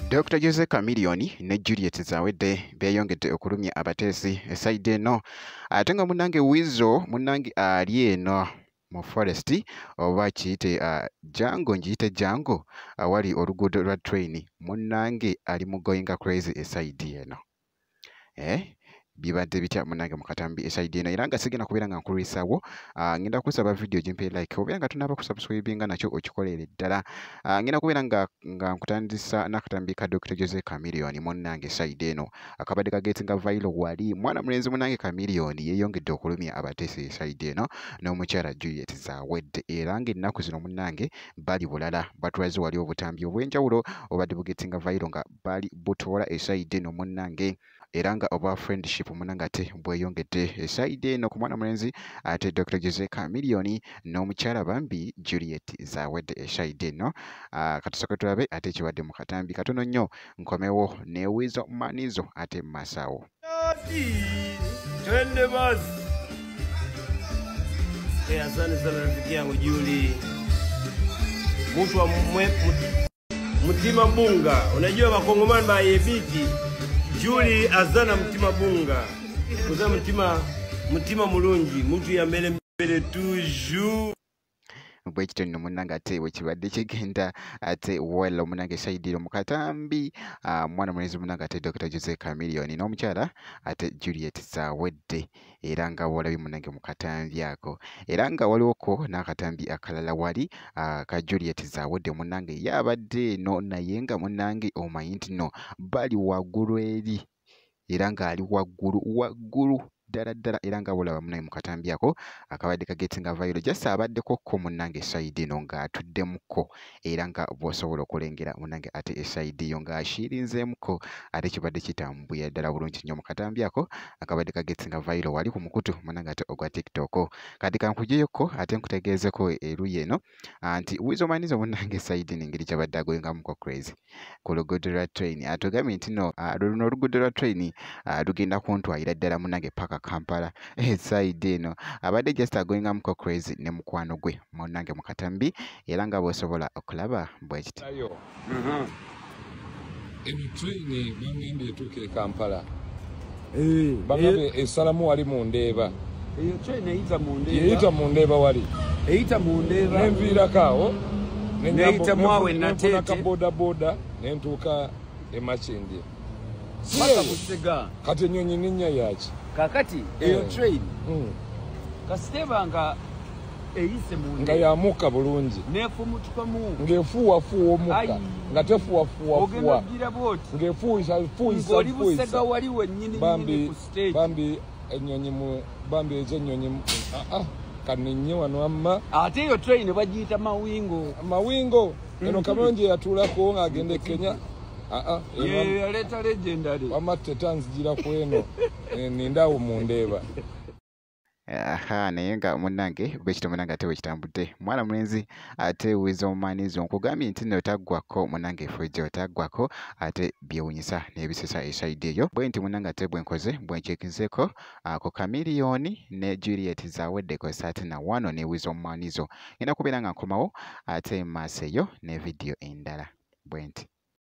Dr. Jose Chameleone ne Juliet Zawedde beeyongedde okulumya abateesi esayidi eno ate nga munnange Weasel munnange ali eno mu forest oba kiyite Django njiyite Django awali oluguudo lwa train munnange ali mu going crazy esayidi eno bibadde bitya munnange mu katambi esayidi eno era nga sigenda kubeera nga nkulwisaawo ngenda kusaba video gimpe like obeera nga tunaba kusubscribinga nakyo okikoleere ddala ngenda kubeera nga nkutandisa n'akatambi ka Dr. Jose Chameleone munnange esayidi eno akabadde kageetinga viral wali mwana mulenzi munnange Chameleone yeeyongedde okulumya abateesi esayidi eno n'omukyala Juliet Zawedde era ng'ennaku zino munnange bali bulala batulaze wali obutambi obw'enjawulo obadde bugeetinga viral nga bali butoola esayidi eno munnange era nga oba friendship munnange ate bweyongedde esayidi eno ku mwana mulenzi ate Dr. Jose Chameleone n'omukyala bambi Juliet Zawedde esayidi eno katusooke tulabe ate ekibadde mu katambi katono nnyo nkomewo ne Weasel Manizo ate Masaawo. Twende basi. Asante sana rafiki yangu Juli. Mtu wa Mtima Bunga. Unajua wakongomani bayebiti. Juli azana Mtima Bunga. Kuzana Mtima mulungi. Mtu ya mbele toujours. Bwe kityo nno munnange ate bwe kibadde kigenda ate well munnange esayidi mu katambi mwana mulenzi munnange ate Dr. Jose Chameleone n'omukyala ate Juliet Zawedde era nga bw'olabye munnange mu katambi ako era nga waliwoko n'akatambi akalala wali ka Juliet Zawedde munnange ye abadde eno naye nga munnange omanyi nti nno bali waggulu eri era ng'ali waggulu ddala era nga bulaba munnange mu katambi ako akabadde kageetinga viral just abaddeko ko munnange esayidi eno ng'atuddemuko era nga bw'osobola okulengera munnange ate esayidi yo ng'ashiirinzeemuko ate kibadde kitambuya ddala bulungi nnyo mu katambi ako akabadde kageetinga viral wali ku mukutu munnange ate ogwa TikTok kati kankuggyeyoko ate nkutegeezeko eruyi eno nti Weasel Manizo munnange esayidi n'engeri kyabadde agoyingamuko crazy ku luguudo lwa train atugambye nti no luno oluguudo lwa train lugenda kuntwalira ddala munnange paka Kampala esayidi eno abadde just agoyingamuko crazy ne mukwano gwe munnange mu katambi era nga bw'osobola okulaba bwe kiti eno train bangambye etuuka e Kampala bangambye esalamu wali mu Ndeeba eyo train eyita mu Ndeeba wali eyita mu Ndeeba nenviirako awo neyita mwawe Nateete bodaboda nentuuka e Makindye paka Busega kati ennyonyi ninnya yaki kakati eyo train kasiteba nga eyise mu nga yamukka bulungi nefumutukamu ng'efuuwafuuwa omukka nga tefuwafuwafuwa ng'efuuyisa oli Busega wali wennyini ku stage bambi ennyonyi bambi ezo ennyonyi kanennye wano amma ate eyo train bagiyita mawingo eno Kamonje yatuulako ng'agenda e Kenya yaleeta legendary wamatte tanzigira ku eno nindawo mu Ndeeba naye nga munnange bwe kityo munnange ate wekitambudde mwana mulenzi ate Weasel Manizo nkugambye nti nno taggwako munnange efujjo taggwako ate byewunyisa n'ebisesa esayidi eyo bwe nti munnange ate bwe nkoze bwe nkyekinzeeko ku Chameleone ne Juliet Zawedde kw'ossa ate na wano ne Weasel Manizo ngenda kubeera nga nkomawo ate maaso eyo ne vidiyo endala bwe nti